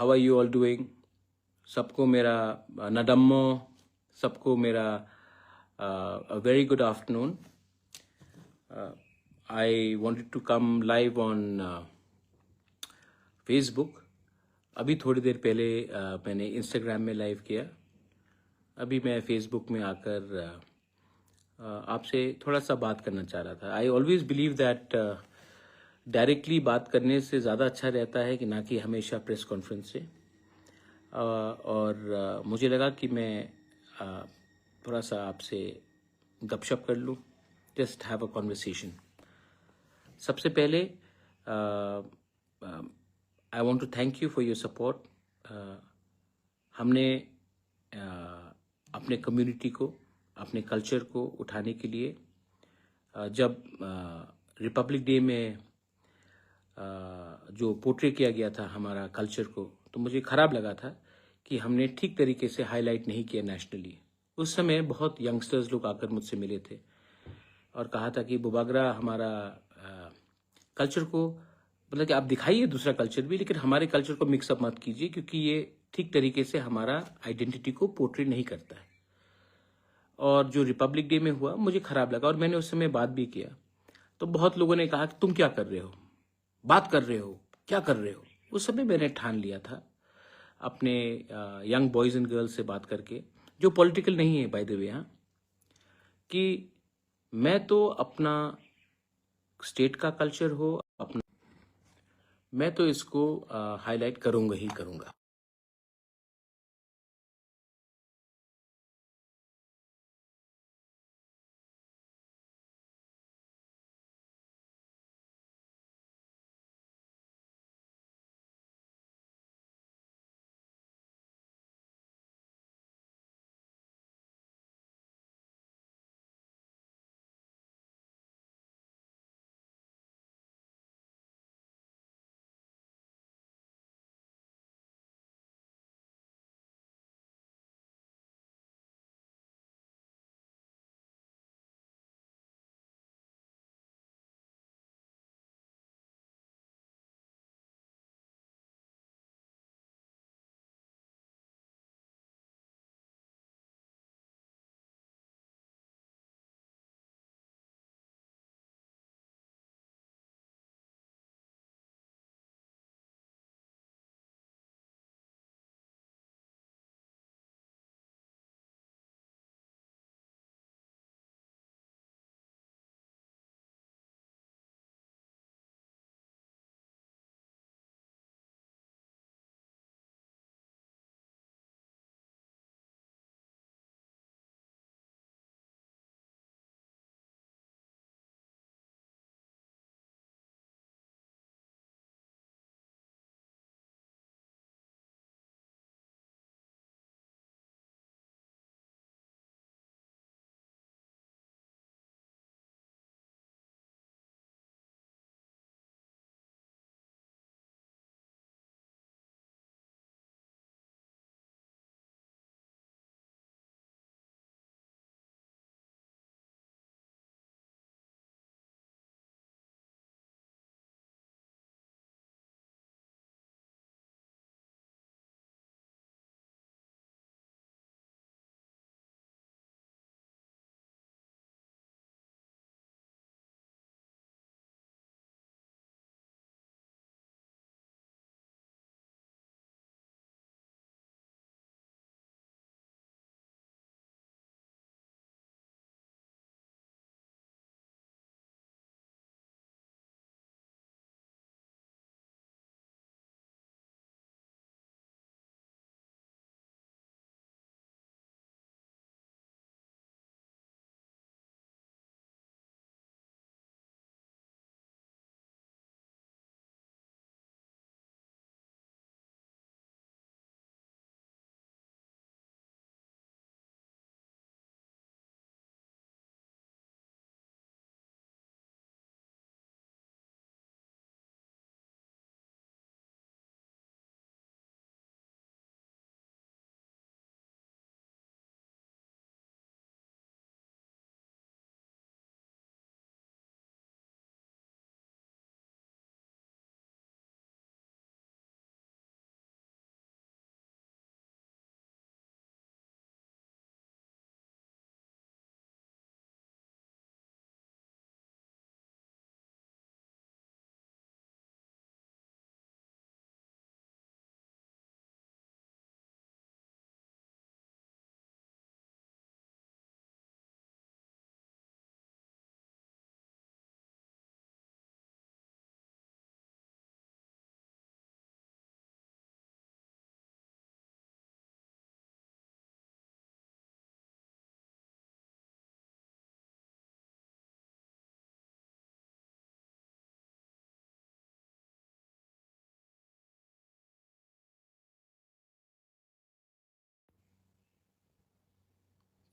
How are you all doing? सबको मेरा नडम्मो, सबको मेरा very good afternoon. I wanted to come live on Facebook. अभी थोड़ी देर पहले मैंने इंस्टाग्राम में लाइव किया. अभी मैं फेसबुक में आकर आपसे थोड़ा सा बात करना चाह रहा था. I always believe that directly बात करने से ज़्यादा अच्छा रहता है कि ना कि हमेशा प्रेस कॉन्फ्रेंस से. और मुझे लगा कि मैं थोड़ा सा आपसे गपशप कर लूँ, जस्ट हैव अ कॉन्वर्सेशन. सबसे पहले I want to thank you for your support. हमने अपने कम्युनिटी को, अपने कल्चर को उठाने के लिए जब रिपब्लिक डे में जो पोर्ट्रे किया गया था हमारा कल्चर को, तो मुझे ख़राब लगा था कि हमने ठीक तरीके से हाईलाइट नहीं किया नेशनली. उस समय बहुत यंगस्टर्स लोग आकर मुझसे मिले थे और कहा था कि बुबागरा हमारा कल्चर को, मतलब कि आप दिखाइए दूसरा कल्चर भी, लेकिन हमारे कल्चर को मिक्सअप मत कीजिए क्योंकि ये ठीक तरीके से हमारा आइडेंटिटी को पोर्ट्रे नहीं करता है. और जो रिपब्लिक डे में हुआ मुझे ख़राब लगा और मैंने उस समय बात भी किया. तो बहुत लोगों ने कहा कि तुम क्या कर रहे हो, बात कर रहे हो, क्या कर रहे हो. उस समय मैंने ठान लिया था अपने यंग बॉयज़ एंड गर्ल्स से बात करके, जो पॉलिटिकल नहीं है बाय द वे, हाँ, कि मैं तो अपना स्टेट का कल्चर हो अपना, मैं तो इसको हाईलाइट करूँगा ही करूँगा.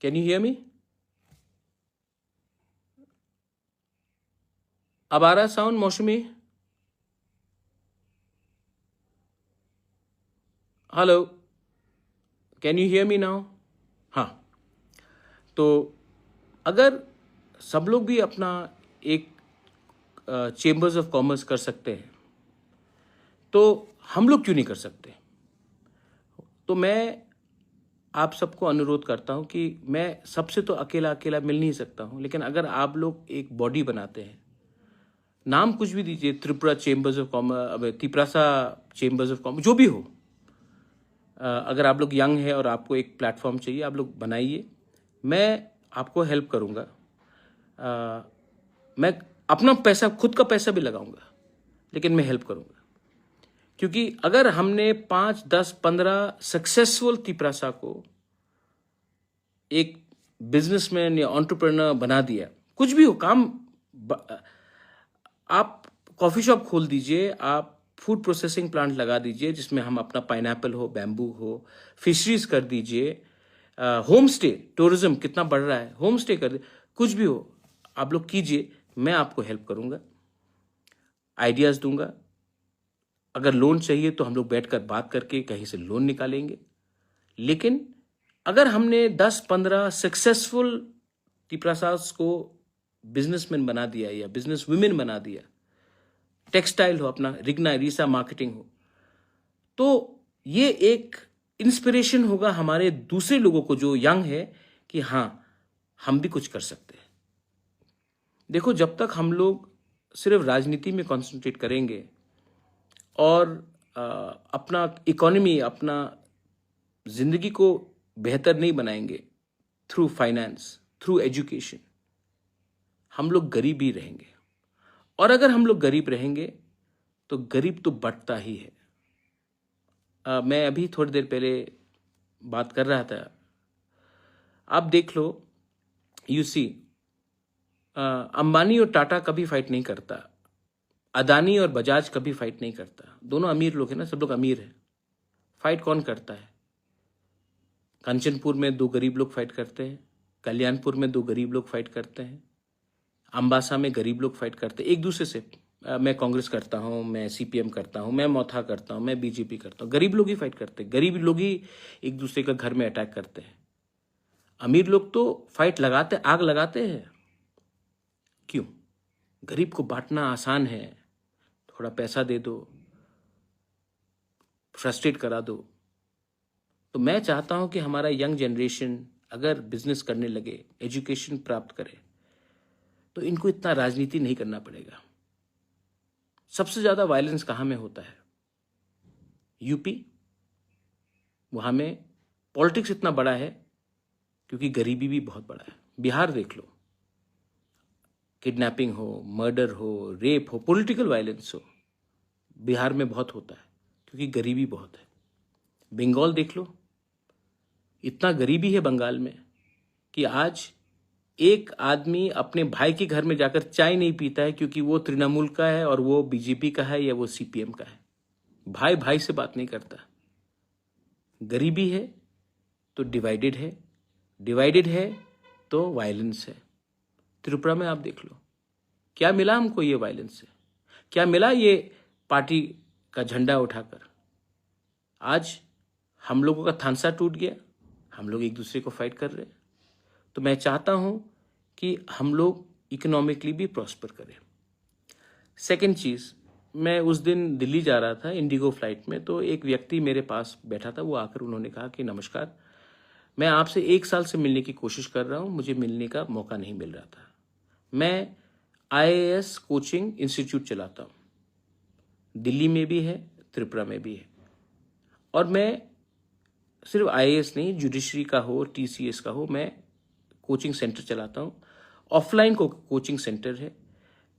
Can you hear me? अब आ रहा साउंड मौसमी? Hello, can you hear me now? हाँ, तो अगर सब लोग भी अपना एक चेम्बर्स ऑफ कॉमर्स कर सकते हैं तो हम लोग क्यों नहीं कर सकते? तो मैं आप सबको अनुरोध करता हूं कि मैं सबसे तो अकेला अकेला मिल नहीं सकता हूं, लेकिन अगर आप लोग एक बॉडी बनाते हैं, नाम कुछ भी दीजिए, Tripura chambers of commerce, Tiprasa chambers of commerce, जो भी हो, अगर आप लोग यंग है और आपको एक प्लेटफॉर्म चाहिए, आप लोग बनाइए, मैं आपको हेल्प करूंगा। मैं अपना पैसा, खुद का पैसा भी लगाऊंगा, लेकिन मैं हेल्प करूंगा। क्योंकि अगर हमने 5, 10, 15 सक्सेसफुल तिपरासा को एक बिजनेसमैन या एंटरप्रेन्योर बना दिया, कुछ भी हो काम, आप कॉफी शॉप खोल दीजिए, आप फूड प्रोसेसिंग प्लांट लगा दीजिए जिसमें हम अपना पाइनएप्पल हो, बैम्बू हो, फिशरीज कर दीजिए, होम स्टे, टूरिज्म कितना बढ़ रहा है, होम स्टे कर दीजिए, कुछ भी हो आप लोग कीजिए, मैं आपको हेल्प करूंगा, आइडियाज दूंगा। अगर लोन चाहिए तो हम लोग बैठकर बात करके कहीं से लोन निकालेंगे। लेकिन अगर हमने 10-15 सक्सेसफुल तिपरासास को बिजनेसमैन बना दिया या बिजनेस वुमेन बना दिया, टेक्सटाइल हो अपना, रिग्ना रीसा मार्केटिंग हो, तो ये एक इंस्पिरेशन होगा हमारे दूसरे लोगों को जो यंग है कि हाँ, हम भी कुछ कर सकते हैं। देखो, जब तक हम लोग सिर्फ राजनीति में कंसंट्रेट करेंगे और अपना इकोनॉमी, अपना जिंदगी को बेहतर नहीं बनाएंगे थ्रू फाइनेंस, थ्रू एजुकेशन, हम लोग गरीब ही रहेंगे। और अगर हम लोग गरीब रहेंगे तो गरीब तो बढ़ता ही है। मैं अभी थोड़ी देर पहले बात कर रहा था, आप देख लो, यू सी, अंबानी और टाटा कभी फाइट नहीं करता, अदानी और बजाज कभी फाइट नहीं करता, दोनों अमीर लोग हैं ना, सब लोग अमीर हैं। फाइट कौन करता है? कंचनपुर में 2 गरीब लोग फाइट करते हैं, कल्याणपुर में 2 गरीब लोग फाइट करते हैं, अंबासा में गरीब लोग फाइट करते हैं एक दूसरे से। मैं कांग्रेस करता हूं, मैं सीपीएम करता हूं, मैं मोथा करता हूं, मैं बीजेपी करता हूं, गरीब लोग ही फाइट करते हैं, गरीब लोग ही एक दूसरे का घर में अटैक करते हैं। अमीर लोग तो फाइट लगाते, आग लगाते हैं। क्यों? गरीब को बांटना आसान है, थोड़ा पैसा दे दो, फ्रस्ट्रेट करा दो। तो मैं चाहता हूं कि हमारा यंग जनरेशन अगर बिजनेस करने लगे, एजुकेशन प्राप्त करे, तो इनको इतना राजनीति नहीं करना पड़ेगा। सबसे ज्यादा वायलेंस कहां में होता है? यूपी, वहां में पॉलिटिक्स इतना बड़ा है क्योंकि गरीबी भी बहुत बड़ा है। बिहार देख लो, किडनैपिंग हो, मर्डर हो, रेप हो, पॉलिटिकल वायलेंस हो, बिहार में बहुत होता है क्योंकि गरीबी बहुत है। बंगाल देख लो, इतना गरीबी है बंगाल में कि आज एक आदमी अपने भाई के घर में जाकर चाय नहीं पीता है क्योंकि वो तृणमूल का है और वो बीजेपी का है या वो सीपीएम का है। भाई भाई से बात नहीं करता। गरीबी है तो डिवाइडेड है, डिवाइडेड है तो वायलेंस है। त्रिपुरा में आप देख लो, क्या मिला हमको ये वायलेंस से? क्या मिला ये पार्टी का झंडा उठाकर? आज हम लोगों का थानसा टूट गया, हम लोग एक दूसरे को फाइट कर रहे हैं। तो मैं चाहता हूं कि हम लोग इकोनॉमिकली भी प्रॉस्पर करें। सेकंड चीज, मैं उस दिन दिल्ली जा रहा था इंडिगो फ्लाइट में, तो एक व्यक्ति मेरे पास बैठा था, वो आकर उन्होंने कहा कि नमस्कार, मैं आपसे 1 साल से मिलने की कोशिश कर रहा हूं, मुझे मिलने का मौका नहीं मिल रहा था। मैं IAS कोचिंग इंस्टीट्यूट चलाता हूं, दिल्ली में भी है, त्रिपुरा में भी है, और मैं सिर्फ IAS नहीं, जुडिशरी का हो, TCS का हो, मैं कोचिंग सेंटर चलाता हूं, ऑफलाइन कोचिंग सेंटर है।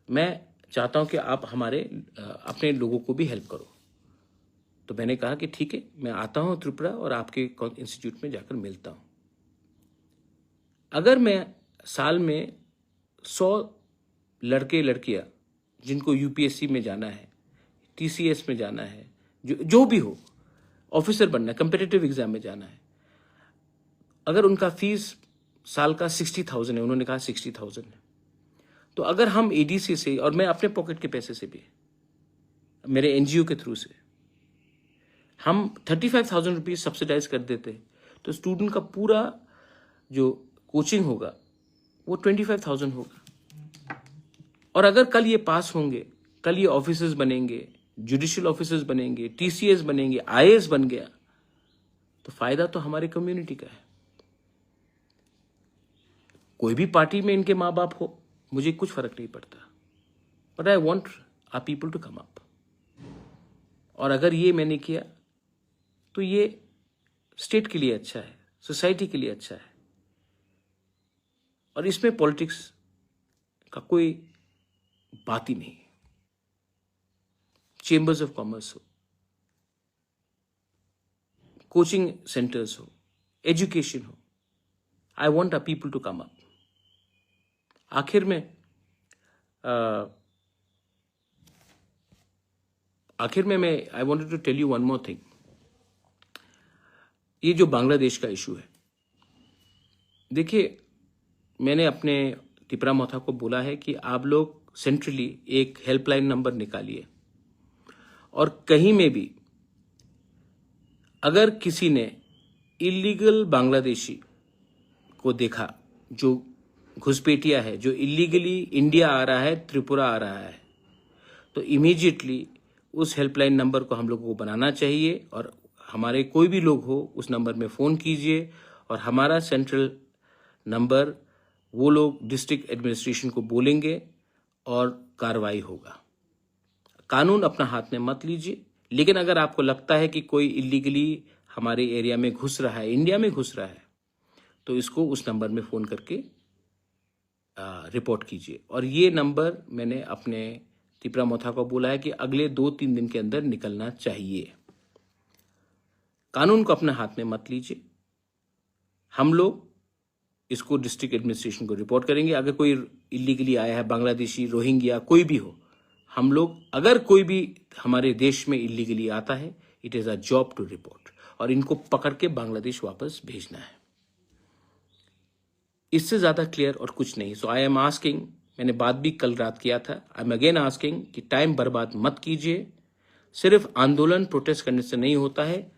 मैं चाहता हूं कि आप हमारे अपने लोगों को भी हेल्प करो। तो मैंने कहा कि ठीक है, मैं आता हूं त्रिपुरा और आपके इंस्टीट्यूट में जाकर मिलता हूं। अगर मैं साल में 100 लड़के लड़कियां जिनको UPSC में जाना है, TCS में जाना है, जो भी हो, ऑफिसर बनना है, कंपेटिटिव एग्जाम में जाना है, अगर उनका फीस साल का 60,000 है, उन्होंने कहा 60,000 है। तो अगर हम एडीसी से, और मैं अपने पॉकेट के पैसे से भी, मेरे एनजीओ के थ्रू से हम 35,000 रुपीज सब्सिडाइज कर देते हैं, तो स्टूडेंट का पूरा जो कोचिंग होगा वो 25,000 होगा। और अगर कल ये पास होंगे, कल ये ऑफिसर्स बनेंगे, जुडिशियल ऑफिसर्स बनेंगे, टीसीएस बनेंगे, आईएएस बन गया, तो फायदा तो हमारे कम्युनिटी का है। कोई भी पार्टी में इनके माँ बाप हो, मुझे कुछ फर्क नहीं पड़ता, but I want our people to come up. और अगर ये मैंने किया तो ये स्टेट के लिए अच्छा है, सोसाइटी के लिए अच्छा है, और इसमें पॉलिटिक्स का कोई बात ही नहीं। चेंबर्स ऑफ कॉमर्स हो, कोचिंग सेंटर्स हो, एजुकेशन हो, I want our people to come up. आखिर में मैं I wanted to tell you one more thing. ये जो बांग्लादेश का इशू है, देखिए, मैंने अपने तिपरा मोथा को बोला है कि आप लोग सेंट्रली एक हेल्पलाइन नंबर निकालिए, और कहीं में भी अगर किसी ने इलीगल बांग्लादेशी को देखा, जो घुसपैठिया है, जो इलीगली इंडिया आ रहा है, त्रिपुरा आ रहा है, तो इमीडिएटली उस हेल्पलाइन नंबर को हम लोगों को बनाना चाहिए, और हमारे कोई भी लोग हो उस नंबर में फ़ोन कीजिए, और हमारा सेंट्रल नंबर वो लोग डिस्ट्रिक्ट एडमिनिस्ट्रेशन को बोलेंगे और कार्रवाई होगा। कानून अपना हाथ में मत लीजिए, लेकिन अगर आपको लगता है कि कोई इलीगली हमारे एरिया में घुस रहा है, इंडिया में घुस रहा है, तो इसको उस नंबर में फ़ोन करके रिपोर्ट कीजिए। और ये नंबर मैंने अपने तिपरा मोथा को बोला है कि अगले 2-3 दिन के अंदर निकलना चाहिए। कानून को अपने हाथ में मत लीजिए, हम लोग इसको डिस्ट्रिक्ट एडमिनिस्ट्रेशन को रिपोर्ट करेंगे। अगर कोई इलीगली आया है, बांग्लादेशी, रोहिंग्या, कोई भी हो, हम लोग, अगर कोई भी हमारे देश में इलीगली आता है, it is a job to report, और इनको पकड़ के बांग्लादेश वापस भेजना है। इससे ज़्यादा क्लियर और कुछ नहीं। सो आई एम आस्किंग, मैंने बात भी कल रात किया था, आई एम अगेन आस्किंग कि टाइम बर्बाद मत कीजिए। सिर्फ आंदोलन, प्रोटेस्ट करने से नहीं होता है,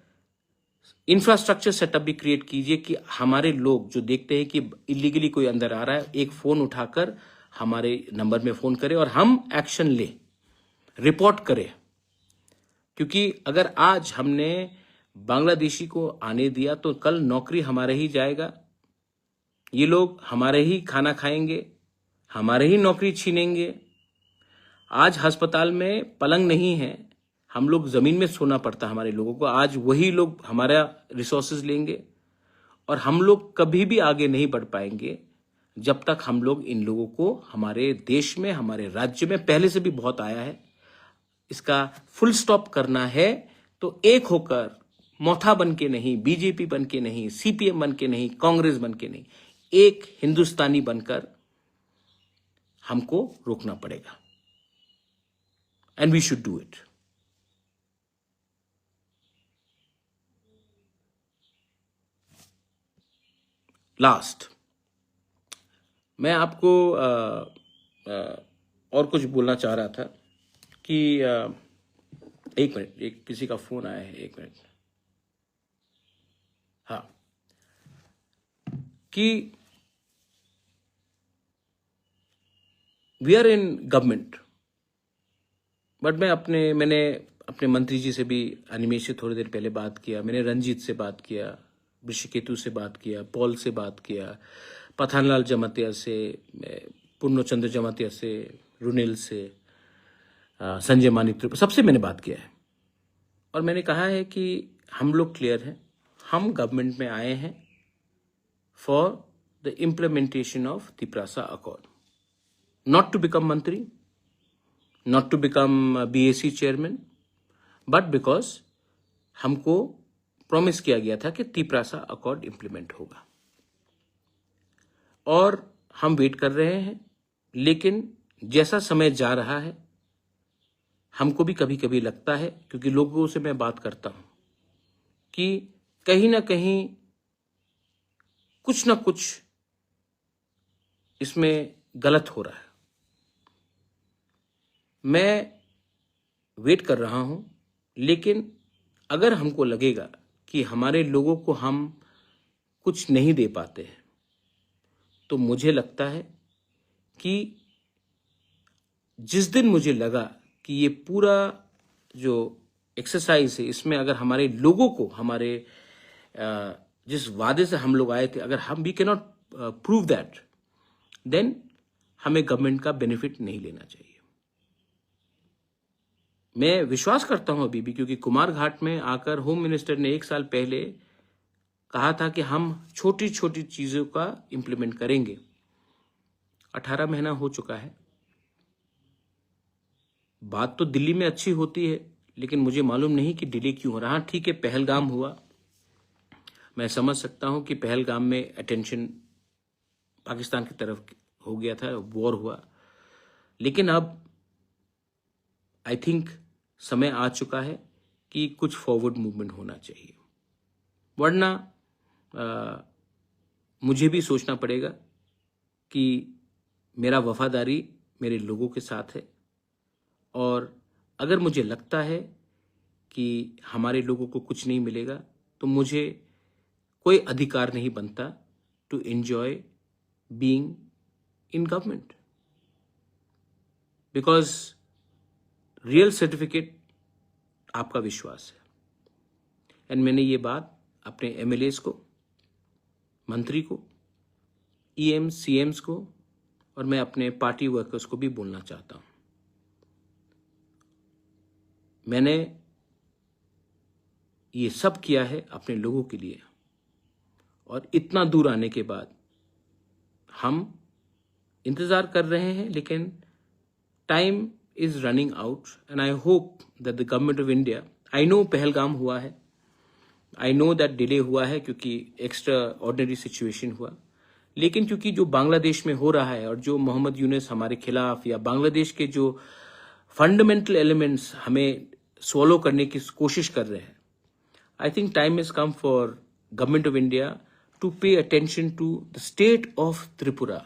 इंफ्रास्ट्रक्चर सेटअप भी क्रिएट कीजिए कि हमारे लोग जो देखते हैं कि इलीगली कोई अंदर आ रहा है, एक फ़ोन उठाकर हमारे नंबर में फ़ोन करें और हम एक्शन लें, रिपोर्ट करें। क्योंकि अगर आज हमने बांग्लादेशी को आने दिया तो कल नौकरी हमारे ही जाएगा, ये लोग हमारे ही खाना खाएंगे, हमारे ही नौकरी छीनेंगे। आज अस्पताल में पलंग नहीं है, हम लोग ज़मीन में सोना पड़ता है हमारे लोगों को, आज वही लोग हमारा रिसोर्सेज लेंगे, और हम लोग कभी भी आगे नहीं बढ़ पाएंगे जब तक हम लोग इन लोगों को हमारे देश में, हमारे राज्य में, पहले से भी बहुत आया है, इसका फुल स्टॉप करना है। तो एक होकर, मोथा बन के नहीं, बीजेपी बन के नहीं, सीपीएम बन के नहीं, कांग्रेस बन के नहीं, एक हिंदुस्तानी बनकर हमको रोकना पड़ेगा, and we should do it. Last, मैं आपको और कुछ बोलना चाह रहा था कि एक मिनट, एक किसी का फोन आया है, एक मिनट। हाँ, कि we are in government, but मैंने अपने मंत्री जी से भी, अनिमेश से थोड़ी देर पहले बात किया, मैंने रंजीत से बात किया, ऋषिकेतु से बात किया, पॉल से बात किया, पठानलाल जमातिया से, पूर्णचंद्र जमातिया से, रुनिल से, संजय मानिक, सबसे मैंने बात किया है, और मैंने कहा है कि हम लोग क्लियर हैं, हम गवर्नमेंट में आए हैं for the implementation of Tiprasa accord, not to become mantri, not to become BAC chairman, but because हमको प्रॉमिस किया गया था कि तिपरासा अकॉर्ड इंप्लीमेंट होगा, और हम वेट कर रहे हैं। लेकिन जैसा समय जा रहा है, हमको भी कभी कभी लगता है, क्योंकि लोगों से मैं बात करता हूं, कि कहीं ना कहीं कुछ ना कुछ इसमें गलत हो रहा है। मैं वेट कर रहा हूं, लेकिन अगर हमको लगेगा कि हमारे लोगों को हम कुछ नहीं दे पाते हैं, तो मुझे लगता है कि जिस दिन मुझे लगा कि ये पूरा जो एक्सरसाइज है, इसमें अगर हमारे लोगों को हमारे जिस वादे से हम लोग आए थे, अगर हम we can not prove that, then हमें गवर्नमेंट का बेनिफिट नहीं लेना चाहिए। मैं विश्वास करता हूं अभी भी, क्योंकि कुमार घाट में आकर होम मिनिस्टर ने 1 साल पहले कहा था कि हम छोटी छोटी चीजों का इंप्लीमेंट करेंगे। 18 महीना हो चुका है। बात तो दिल्ली में अच्छी होती है, लेकिन मुझे मालूम नहीं कि डिले क्यों हो रहा। ठीक है, पहलगाम हुआ, मैं समझ सकता हूं कि पहलगाम में अटेंशन पाकिस्तान की तरफ हो गया था, वॉर हुआ, लेकिन अब आई थिंक समय आ चुका है कि कुछ फॉरवर्ड मूवमेंट होना चाहिए, वरना मुझे भी सोचना पड़ेगा कि मेरा वफादारी मेरे लोगों के साथ है, और अगर मुझे लगता है कि हमारे लोगों को कुछ नहीं मिलेगा, तो मुझे कोई अधिकार नहीं बनता to enjoy being in government, because real certificate आपका विश्वास है। एंड मैंने ये बात अपने एमएलएस को, मंत्री को, ईएम सीएम्स को, और मैं अपने पार्टी वर्कर्स को भी बोलना चाहता हूं। मैंने ये सब किया है अपने लोगों के लिए, और इतना दूर आने के बाद हम इंतजार कर रहे हैं, लेकिन time is running out, and I hope that the government of India, I know Pahalgam हुआ है, I know that delay हुआ है क्योंकि एक्स्ट्रा ऑर्डिनरी सिचुएशन हुआ, लेकिन क्योंकि जो बांग्लादेश में हो रहा है और जो मोहम्मद यूनुस हमारे खिलाफ या बांग्लादेश के जो फंडामेंटल एलिमेंट्स हमें सॉल्व करने की कोशिश कर रहे हैं, I think time is come for government of India to pay attention to the state of Tripura,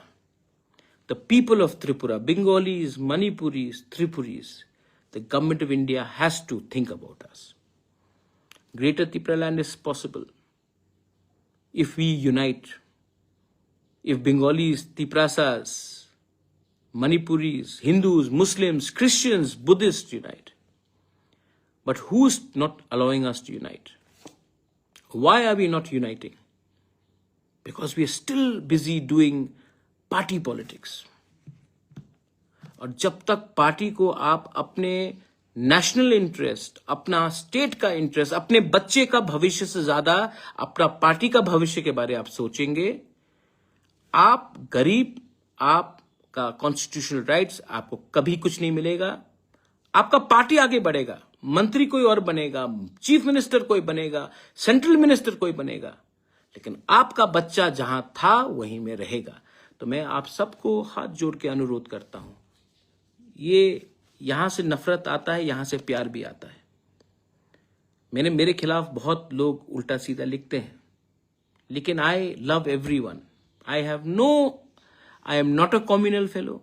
the people of Tripura, Bengalis, Manipuris, Tripuris. The government of India has to think about us. Greater Tripura land is possible if we unite. If Bengalis, Triprasas, Manipuris, Hindus, Muslims, Christians, Buddhists unite. But who's not allowing us to unite? Why are we not uniting? Because we are still busy doing party politics, और जब तक party को आप अपने national interest, अपना state का interest, अपने बच्चे का भविष्य से ज्यादा अपना पार्टी का भविष्य के बारे में आप सोचेंगे, आप गरीब, आपका कॉन्स्टिट्यूशनल राइट्स, आपको कभी कुछ नहीं मिलेगा। आपका पार्टी आगे बढ़ेगा, मंत्री कोई और बनेगा, चीफ मिनिस्टर कोई बनेगा, सेंट्रल मिनिस्टर कोई बनेगा, लेकिन आपका बच्चा जहां था वहीं में रहेगा। तो मैं आप सबको हाथ जोड़ के अनुरोध करता हूं, ये यहां से नफरत आता है, यहां से प्यार भी आता है। मेरे खिलाफ बहुत लोग उल्टा सीधा लिखते हैं, लेकिन I love everyone. I am not a communal fellow,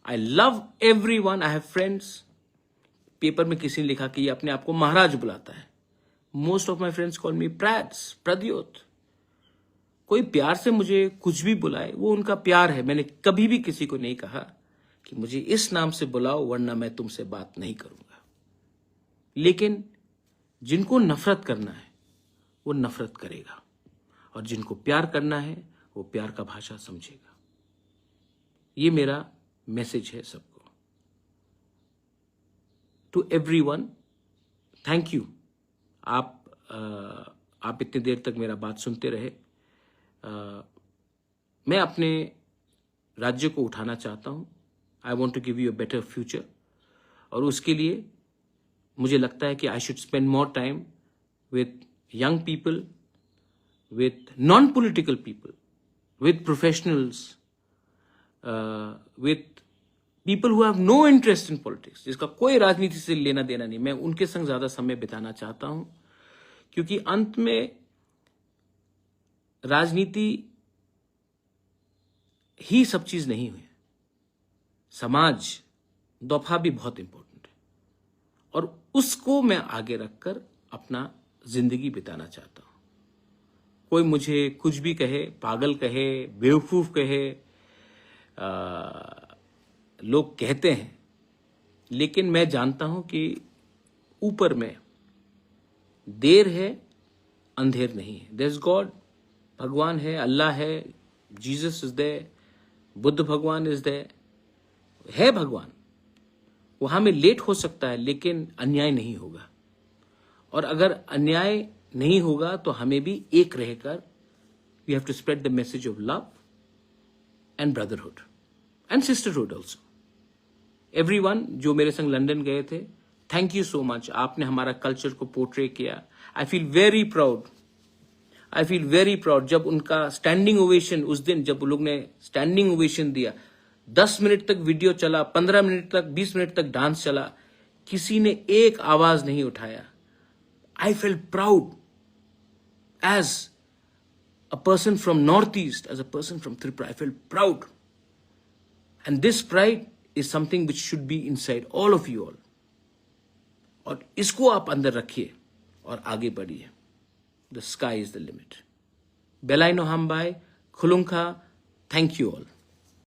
I love everyone, I have friends. Paper में किसी ने लिखा कि ये अपने आप को महाराज बुलाता है। Most of my friends call मी प्रद्योत। कोई प्यार से मुझे कुछ भी बुलाए, वो उनका प्यार है। मैंने कभी भी किसी को नहीं कहा कि मुझे इस नाम से बुलाओ वरना मैं तुमसे बात नहीं करूंगा। लेकिन जिनको नफरत करना है वो नफरत करेगा, और जिनको प्यार करना है वो प्यार का भाषा समझेगा। ये मेरा मैसेज है सबको। To everyone, thank you. आप इतनी देर तक मेरा बात सुनते रहे। मैं अपने राज्य को उठाना चाहता हूं। I want to give you a better future, और उसके लिए मुझे लगता है कि I should spend more time with young people, with non political people, with professionals, with people who have no interest in politics, जिसका कोई राजनीति से लेना देना नहीं। मैं उनके संग ज्यादा समय बिताना चाहता हूं, क्योंकि अंत में राजनीति ही सब चीज नहीं हुई। समाज दफा भी बहुत इंपॉर्टेंट है और उसको मैं आगे रखकर अपना जिंदगी बिताना चाहता हूं। कोई मुझे कुछ भी कहे, पागल कहे, बेवकूफ कहे, लोग कहते हैं, लेकिन मैं जानता हूं कि ऊपर में देर है, अंधेर नहीं है। देयर इज गॉड, भगवान है, अल्लाह है, जीसस इज देयर, बुद्ध भगवान इज देयर, है भगवान। वहां में लेट हो सकता है लेकिन अन्याय नहीं होगा। और अगर अन्याय नहीं होगा तो हमें भी एक रहकर we have to spread the message of love and brotherhood and sisterhood also. Everyone जो मेरे संग लंदन गए थे, थैंक यू सो मच। आपने हमारा कल्चर को पोर्ट्रे किया। I feel very proud, I feel very proud. जब उनका स्टैंडिंग ओवेशन, उस दिन जब लोग ने स्टैंडिंग ओवेशन दिया, 10 मिनट तक वीडियो चला, 15 मिनट तक, 20 मिनट तक डांस चला, किसी ने एक आवाज नहीं उठाया। I feel proud as a person from north east, as a person from Tripura. I feel proud and this pride is something which should be inside all of you all. और इसको आप अंदर रखिए और आगे बढ़िए। The sky is the limit. बेलाइनो हमबाई खुलुंखा। Thank you all.